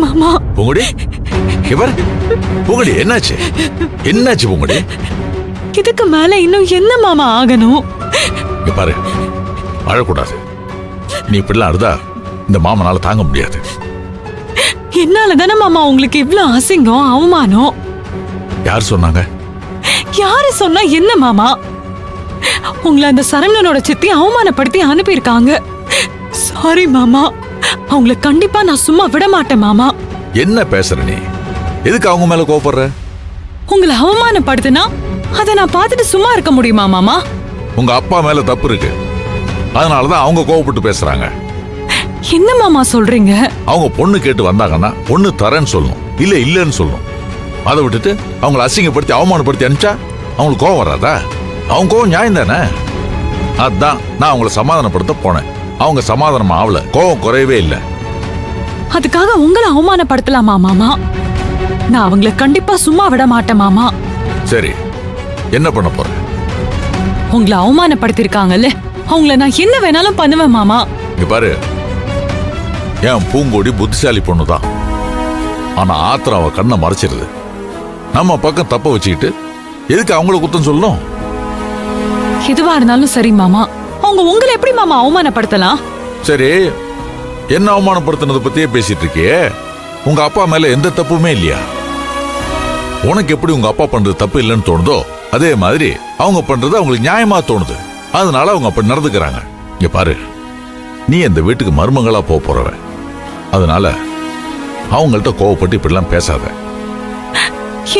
மாமா. பூங்குடி இவர் பூங்குடி என்னாச்சு என்னாச்சு பூங்குடி? இதுக்கு மேல இன்னும் என்ன மாமா ஆகணும்? இங்க பாரு, அழக்கூடாது. நீ இப்படிலாம் அழுதா இந்த மாமனால தாங்க முடியாது. என்னால தானே மாமா உங்களுக்கு இவ்வளவு அசிங்கம் அவமானம். யார் சொன்னாங்க? யாரு சொன்னா என்ன மாமா? உங்களை அந்த சரவணனோட சித்தி அவமானப்படுத்தி அனுப்பியிருக்காங்க. சாரி மாமா, அவங்களை கண்டிப்பா நான் சும்மா விட மாட்டேன் மாமா. என்ன பேசுற நீ? எதுக்கு அவங்க மேல கோபப்படுற? உங்களை அவமானப்படுத்தினா அதை நான் பார்த்துட்டு சும்மா இருக்க முடியுமா மாமா? உங்க அப்பா மேல தப்பு இருக்கு, அதனாலதான் அவங்க கோவப்பட்டு பேசுறாங்க. என்ன மாமா சொல்றீங்க? அவங்க பொண்ணு கேட்டு வந்தாங்கன்னா பொண்ணு தரேன்னு சொல்லணும், இல்ல இல்லன்னு சொல்லணும். அதை விட்டுட்டு அவங்களை அசிங்கப்படுத்தி அவமானப்படுத்தி அனுப்பிச்சா அவங்களுக்கு கோவம் வராதா? அவங்க கோவம் நியாயம் தானே. அதான் நான் அவங்கள சமாதானப்படுத்த போனேன். அவங்க சமாதானம் ஆகல, கோவம் குறையவே இல்லை. அதுக்காக உங்களை அவமானப்படுத்தலாமா மாமா? நான் அவங்கள கண்டிப்பா சும்மா விட மாட்டேன் மாமா. சரி, என்ன பண்ண போற? உங்களை அவமானப்படுத்திருக்காங்கல்ல, அவங்கள நான் என்ன வேணாலும் பண்ணுவேன் மாமா. இங்க பாரு, என் பூங்கொடி புத்திசாலி பொண்ணுதான். ஆனா ஆத்திரம் அவ கண்ணை மறைச்சிருது. நம்ம பக்கம் தப்ப வச்சுக்கிட்டு எதுக்கு அவங்கள குத்தம் சொல்லணும்? எதுவா இருந்தாலும் சரி மாமா, அவங்க உங்களை எப்படி மாமா அவமானப்படுத்தலாம்? சரி, என்ன அவமானப்படுத்தினதை பத்தியே பேசிட்டு இருக்கியே, உங்க அப்பா மேல எந்த தப்புமே இல்லையா? உனக்கு எப்படி உங்க அப்பா பண்றது தப்பு இல்லைன்னு தோணுதோ, அதே மாதிரி அவங்க பண்றது அவங்களுக்கு நியாயமா தோணுது. அதனால அவங்க அப்படி நடந்துக்கிறாங்க. இங்க பாரு, நீ இந்த வீட்டுக்கு மருமகளா போறவ, அதனால அவங்கள்ட்ட கோவப்பட்டு இப்படிலாம் பேசாத.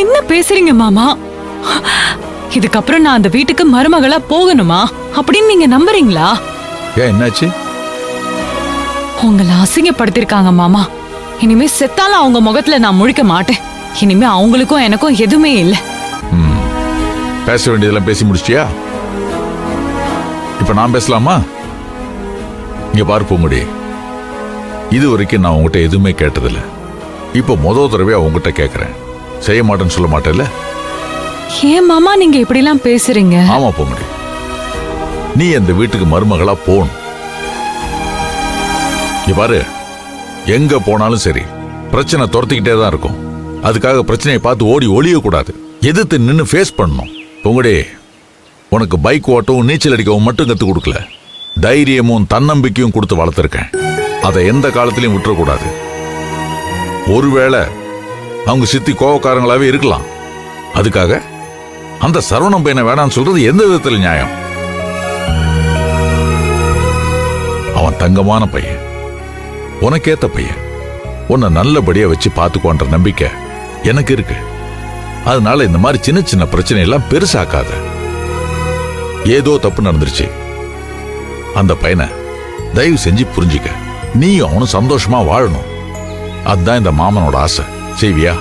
என்ன பேசுறீங்க மாமா? இதுக்கப்புறம் நான் அந்த வீட்டுக்கு மருமகளா போகணுமா அப்படின்னு நீங்க நம்புறீங்களா? ஏன், என்னாச்சு? உங்களை அசிங்கப்படுத்திருக்காங்க மாமா. இனிமே செத்தாலும் அவங்க முகத்துல நான் முழிக்க மாட்டேன். இனிமே அவங்களுக்கும் எனக்கும் எதுவுமே இல்லை. பேச வேண்டியதெல்லாம் பேசி முடிச்சியா? இப்ப நான் பேசலாமா? இங்க பாரு பூங்குடி, இது வரைக்கும் நான் உங்ககிட்ட எதுவுமே கேட்டதில்ல. இப்போ முதல் தடவையா உங்ககிட்ட கேட்கறேன். செய்ய மாட்டேன்னு சொல்ல மாட்டேல்ல? ஏன் மாமா நீங்க இப்படி எல்லாம் பேசுறீங்க? ஆமா பூங்குடி, நீ அந்த வீட்டுக்கு மருமகளா போகணும். இங்க பாரு, எங்க போனாலும் சரி பிரச்சனை துரத்திக்கிட்டே தான் இருக்கும். அதுக்காக பிரச்சனையை பார்த்து ஓடி ஒளிய கூடாது, எதிர்த்து நின்று ஃபேஸ் பண்ணணும். பூங்குடி, உனக்கு பைக் ஓட்டவும் நீச்சல் அடிக்கவும் மட்டும் கத்து கொடுக்கல, தைரியமும் தன்னம்பிக்கையும் கொடுத்து வளர்த்துருக்கேன். அதை எந்த காலத்திலையும் விட்டுறக்கூடாது. ஒருவேளை அவங்க சித்தி கோவக்காரங்களாவே இருக்கலாம், அதுக்காக அந்த சரவணம் பையனை வேணான்னு சொல்றது எந்த விதத்தில் நியாயம்? அவன் தங்கமான பையன், உனக்கேத்த பையன், உன்னை நல்லபடியா வச்சு பார்த்துக்கோன்ற நம்பிக்கை எனக்கு இருக்கு. அதனால இந்த மாதிரி சின்ன சின்ன பிரச்சனை எல்லாம் பெருசாக்காத. ஏதோ தப்பு நடந்துருச்சு, அந்த பையனை தயவு செஞ்சு புரிஞ்சுக்க. நீயும் அவனும் சந்தோஷமா வாழணும், அதுதான் இந்த மாமனோட ஆசை. செய்வியா?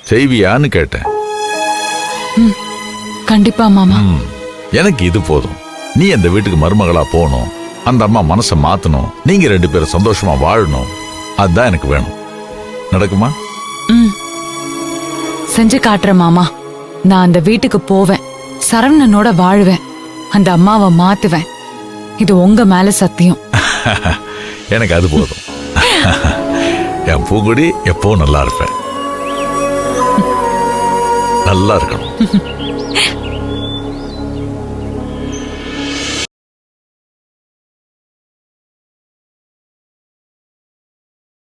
செய்வியான்னு கேட்டேன். கண்டிப்பா மாமா. எனக்கு இது போதும். நீ அந்த வீட்டுக்கு மருமகளா போகணும், அந்த அம்மா மனசை மாத்தணும், நீங்க ரெண்டு பேரும் சந்தோஷமா வாழணும், அதுதான் எனக்கு வேணும். நடக்குமா? செஞ்சு காட்டுறேன் மாமா. நான் அந்த வீட்டுக்கு போவேன், சரவணனோட வாழுவேன், அந்த அம்மாவை மாத்துவேன். இது உங்க மேல சத்தியம். எனக்கு அது போதும். என் பூங்குடி எப்பவும் நல்லா இருப்பேன், நல்லா இருக்கணும்.